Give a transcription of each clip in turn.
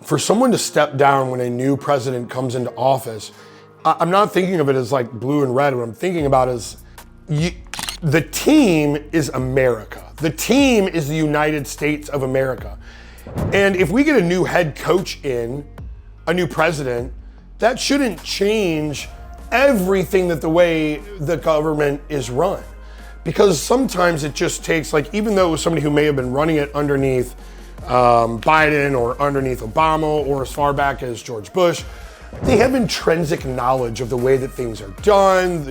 for someone to step down when a new president comes into office, I'm not thinking of it as like blue and red. What I'm thinking about is the team is America. The team is the United States of America. And if we get a new head coach in, a new president, that shouldn't change everything that the way the government is run. Because sometimes it just takes, like, even though it was somebody who may have been running it underneath Biden or underneath Obama or as far back as George Bush, they have intrinsic knowledge of the way that things are done,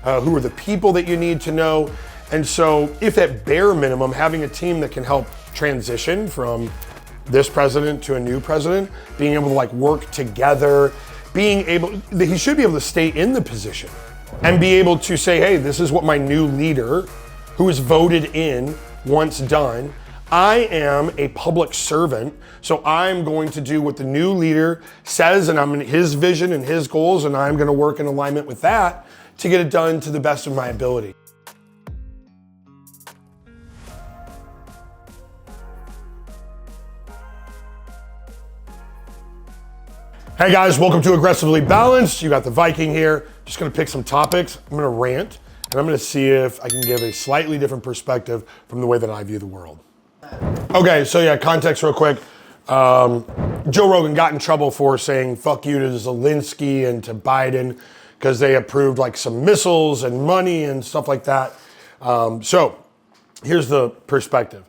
who are the people that you need to know. And so if at bare minimum, having a team that can help transition from this president to a new president, being able to like work together, he should be able to stay in the position and be able to say, hey, this is what my new leader who is voted in wants done. I am a public servant, so I'm going to do what the new leader says, and I'm in his vision and his goals, and I'm going to work in alignment with that to get it done to the best of my ability. Hey guys, welcome to Aggressively Balanced. You got the Viking here. Just gonna pick some topics. I'm gonna rant, and I'm gonna see if I can give a slightly different perspective from the way that I view the world. Okay, so yeah, context real quick. Joe Rogan got in trouble for saying fuck you to Zelensky and to Biden because they approved like some missiles and money and stuff like that. So here's the perspective.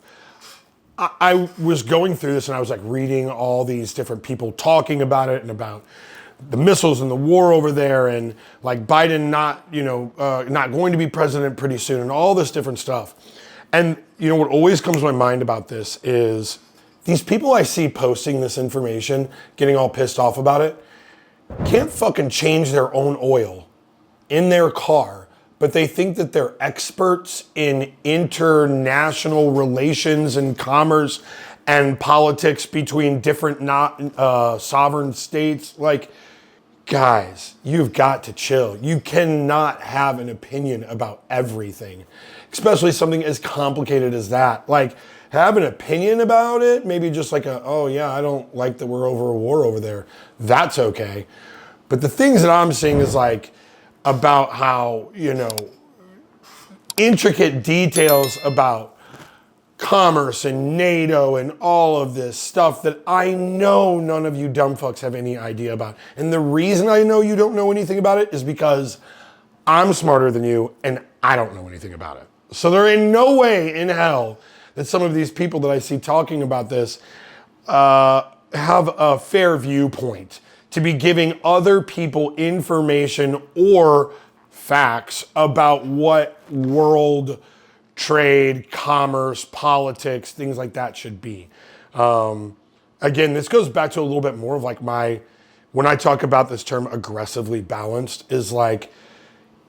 I was going through this and I was like reading all these different people talking about it and about the missiles and the war over there and like Biden not going to be president pretty soon and all this different stuff. And what always comes to my mind about this is these people I see posting this information, getting all pissed off about it, can't fucking change their own oil in their car, but they think that they're experts in international relations and commerce and politics between different sovereign states. Like, guys, you've got to chill. You cannot have an opinion about everything, especially something as complicated as that. Like, have an opinion about it, maybe just like oh yeah, I don't like that we're over a war over there. That's okay. But the things that I'm seeing is like, about how, intricate details about commerce and NATO and all of this stuff that I know none of you dumb fucks have any idea about. And the reason I know you don't know anything about it is because I'm smarter than you and I don't know anything about it. So there ain't no way in hell that some of these people that I see talking about this have a fair viewpoint to be giving other people information or facts about what world trade, commerce, politics, things like that should be. Again, this goes back to a little bit more of like when I talk about this term aggressively balanced is like,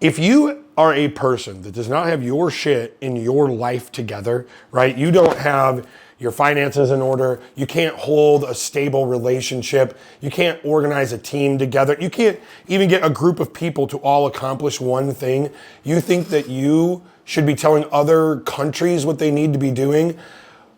if you are a person that does not have your shit in your life together, right? You don't have your finances in order. You can't hold a stable relationship. You can't organize a team together. You can't even get a group of people to all accomplish one thing. You think that you should be telling other countries what they need to be doing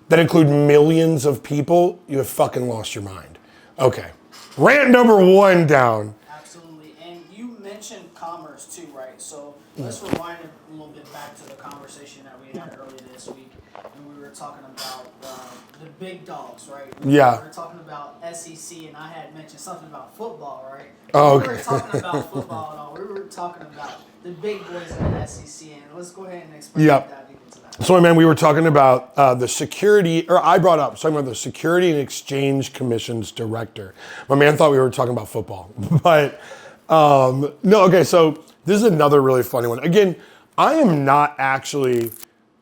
that include millions of people. You have fucking lost your mind. Okay. Rant number one down. Absolutely. And you mentioned commerce too, right? So let's rewind a little bit back to the conversation that we had earlier this week. And we were talking about the big dogs, right? Yeah. We were talking about SEC, and I had mentioned something about football, right? Oh, we were talking about football at all. We were talking about the big boys in the SEC, and let's go ahead and explain that into that. So, man, we were talking about the security, or I brought up talking about the Security and Exchange Commission's director. My man thought we were talking about football, but no. Okay, so this is another really funny one. Again, I am not actually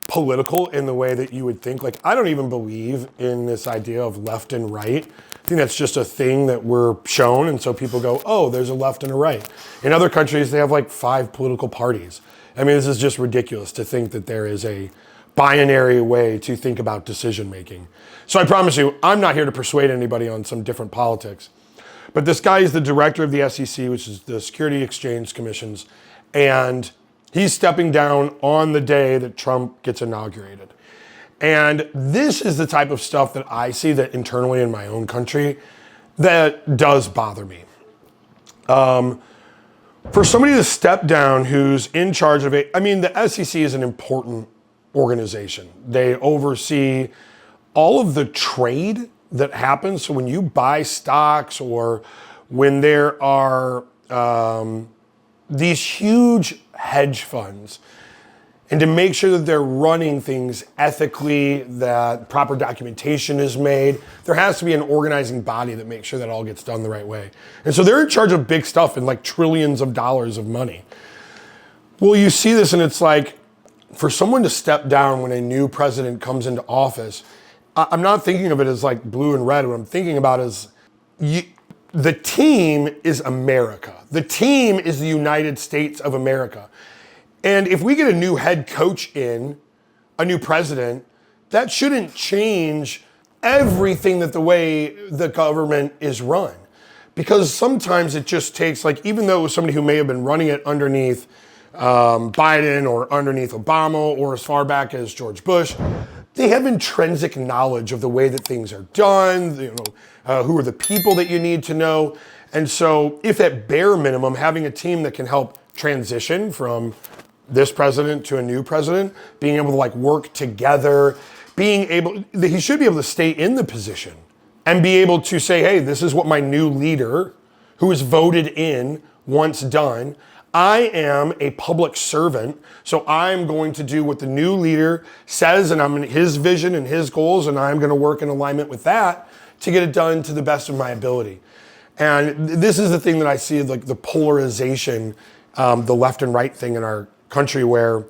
political in the way that you would think. Like, I don't even believe in this idea of left and right. I think that's just a thing that we're shown, and so people go, oh, there's a left and a right. In other countries, they have like 5 political parties. I mean, this is just ridiculous to think that there is a binary way to think about decision making. So I promise you, I'm not here to persuade anybody on some different politics. But this guy is the director of the SEC, which is the Security Exchange Commissions, and he's stepping down on the day that Trump gets inaugurated. And this is the type of stuff that I see that internally in my own country that does bother me. For somebody to step down who's in charge of it, I mean, the SEC is an important organization. They oversee all of the trade that happens. So when you buy stocks or when there are these huge hedge funds, and to make sure that they're running things ethically, that proper documentation is made, there has to be an organizing body that makes sure that all gets done the right way. And so they're in charge of big stuff and like trillions of dollars of money. Well, you see this and it's like, for someone to step down when a new president comes into office, I'm not thinking of it as like blue and red. What I'm thinking about is the team is America. The team is the United States of America. And if we get a new head coach in, a new president, that shouldn't change everything that the way the government is run. Because sometimes it just takes, like, even though it was somebody who may have been running it underneath Biden or underneath Obama or as far back as George Bush, they have intrinsic knowledge of the way that things are done, who are the people that you need to know. And so if at bare minimum, having a team that can help transition from this president to a new president, being able to like work together, he should be able to stay in the position and be able to say, hey, this is what my new leader who is voted in wants done. I am a public servant, so I'm going to do what the new leader says, and I'm in his vision and his goals, and I'm going to work in alignment with that to get it done to the best of my ability. And this is the thing that I see, like the polarization, the left and right thing in our country, where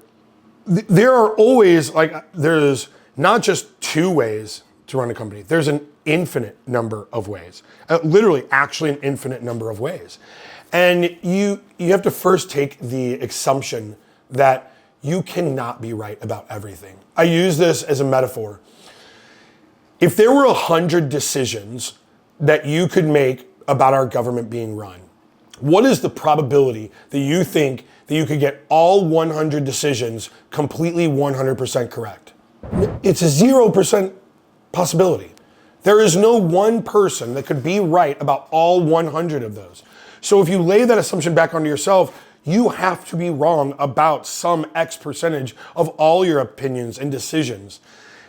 there are always, like, there's not just two ways to run a company. There's an infinite number of ways, literally actually an infinite number of ways. And you have to first take the assumption that you cannot be right about everything. I use this as a metaphor. If there were 100 decisions that you could make about our government being run, what is the probability that you think that you could get all 100 decisions completely 100% correct? It's a 0% possibility. There is no one person that could be right about all 100 of those. So if you lay that assumption back onto yourself, you have to be wrong about some X percentage of all your opinions and decisions.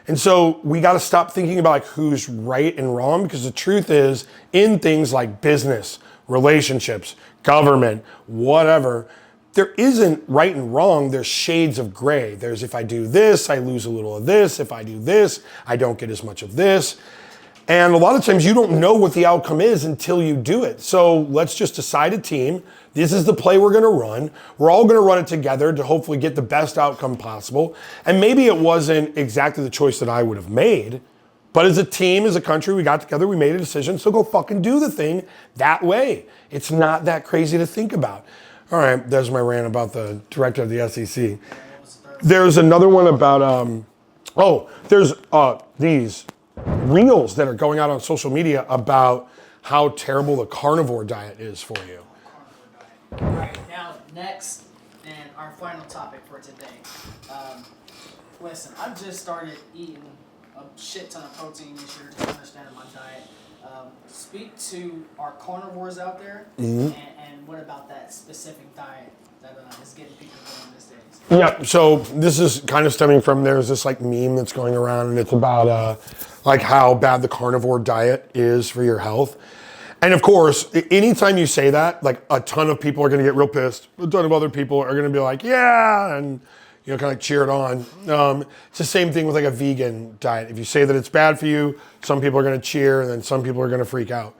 And so we got to stop thinking about like who's right and wrong, because the truth is, in things like business, relationships, government, whatever, there isn't right and wrong. There's shades of gray. There's, if I do this, I lose a little of this. If I do this, I don't get as much of this. And a lot of times you don't know what the outcome is until you do it. So let's just decide a team. This is the play we're going to run. We're all going to run it together to hopefully get the best outcome possible. And maybe it wasn't exactly the choice that I would have made, but as a team, as a country, we got together, we made a decision. So go fucking do the thing that way. It's not that crazy to think about. All right, there's my rant about the director of the SEC. There's another one about, there's these reels that are going out on social media about how terrible the carnivore diet is for you. All right, now next, and our final topic for today. Listen, I've just started eating a shit ton of protein this year, just understanding my diet. Speak to our carnivores out there, and what about that specific diet that is getting people going these days? Yeah, so this is kind of stemming from, there's this like meme that's going around, and it's about like how bad the carnivore diet is for your health. And of course, anytime you say that, like a ton of people are going to get real pissed. A ton of other people are going to be like, yeah, and kind of cheer it on. It's the same thing with like a vegan diet. If you say that it's bad for you, some people are going to cheer, and then some people are going to freak out.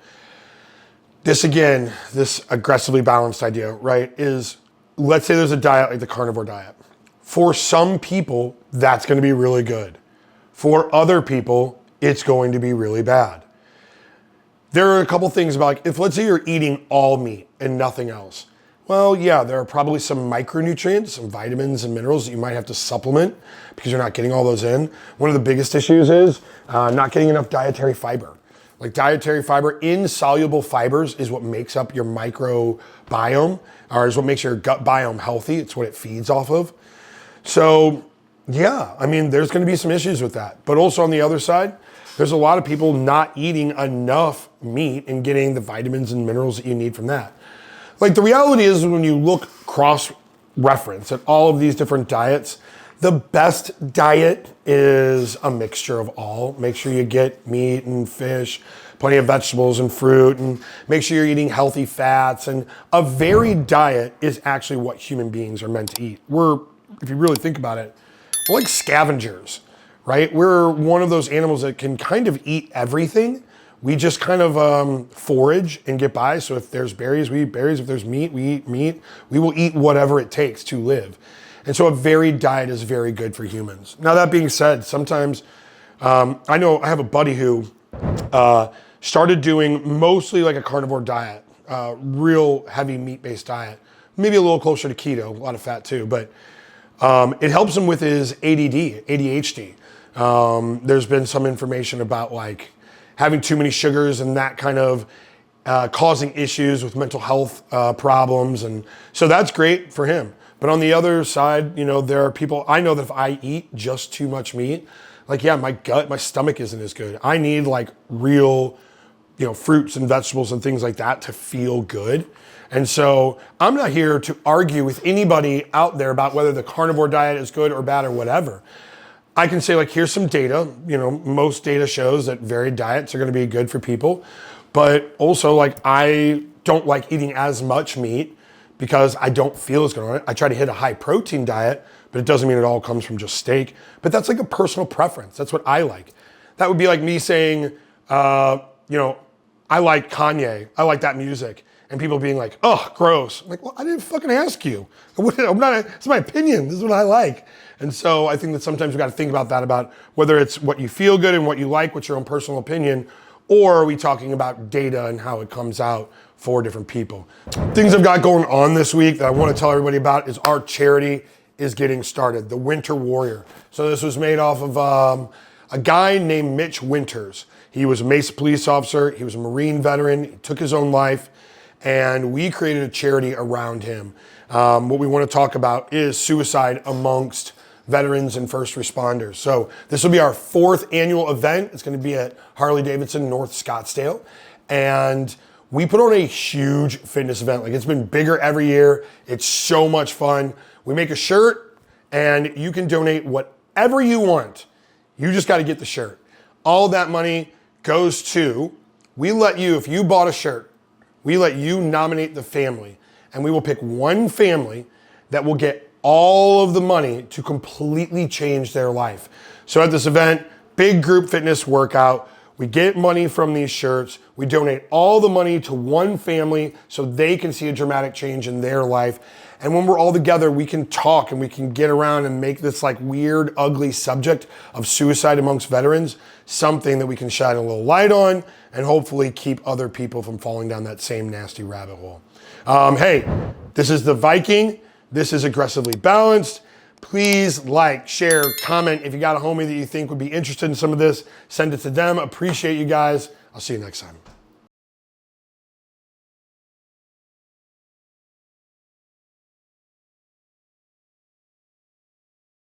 This again, this aggressively balanced idea, right, is, let's say there's a diet like the carnivore diet. For some people, that's going to be really good. For other people, it's going to be really bad. There are a couple things about, like, if let's say you're eating all meat and nothing else. Well, yeah, there are probably some micronutrients, some vitamins and minerals that you might have to supplement because you're not getting all those in. One of the biggest issues is not getting enough dietary fiber. Like dietary fiber, insoluble fibers is what makes up your microbiome, or is what makes your gut biome healthy. It's what it feeds off of. So yeah, I mean, there's going to be some issues with that. But also on the other side, there's a lot of people not eating enough meat and getting the vitamins and minerals that you need from that. Like the reality is when you look cross-reference at all of these different diets, the best diet is a mixture of all. Make sure you get meat and fish, plenty of vegetables and fruit, and make sure you're eating healthy fats. And a varied diet is actually what human beings are meant to eat. If you really think about it, we're like scavengers, right? We're one of those animals that can kind of eat everything. We just kind of forage and get by. So if there's berries, we eat berries. If there's meat, we eat meat. We will eat whatever it takes to live. And so a varied diet is very good for humans. Now that being said, sometimes I know I have a buddy who started doing mostly like a carnivore diet, real heavy meat-based diet, maybe a little closer to keto, a lot of fat too, but it helps him with his ADHD. There's been some information about like having too many sugars and that kind of causing issues with mental health problems. And so that's great for him. But on the other side, there are people, I know that if I eat just too much meat, like, yeah, my stomach isn't as good. I need like real, fruits and vegetables and things like that to feel good. And so I'm not here to argue with anybody out there about whether the carnivore diet is good or bad or whatever. I can say like, here's some data, most data shows that varied diets are going to be good for people, but also like, I don't like eating as much meat because I don't feel as good on it. I try to hit a high protein diet, but it doesn't mean it all comes from just steak. But that's like a personal preference. That's what I like. That would be like me saying, I like Kanye. I like that music. And people being like, oh, gross. I'm like, well, I didn't fucking ask you. It's my opinion. This is what I like. And so I think that sometimes we got to think about that, about whether it's what you feel good and what you like, what's your own personal opinion, or are we talking about data and how it comes out for different people. Things I've got going on this week that I want to tell everybody about is our charity is getting started, the Winter Warrior. So this was made off of a guy named Mitch Winters. He was a Mesa police officer. He was a Marine veteran. He took his own life, and we created a charity around him. What we want to talk about is suicide amongst veterans and first responders. So this will be our 4th annual event. It's going to be at Harley-Davidson, North Scottsdale. And we put on a huge fitness event. Like, it's been bigger every year. It's so much fun. We make a shirt and you can donate whatever you want. You just got to get the shirt. All that money goes to, if you bought a shirt, we let you nominate the family, and we will pick one family that will get all of the money to completely change their life. So at this event, big group fitness workout, we get money from these shirts. We donate all the money to one family so they can see a dramatic change in their life. And when we're all together, we can talk and we can get around and make this like weird, ugly subject of suicide amongst veterans something that we can shine a little light on and hopefully keep other people from falling down that same nasty rabbit hole. Hey, this is the Viking. This is Aggressively Balanced. Please like, share, comment. If you got a homie that you think would be interested in some of this, send it to them. Appreciate you guys. I'll see you next time.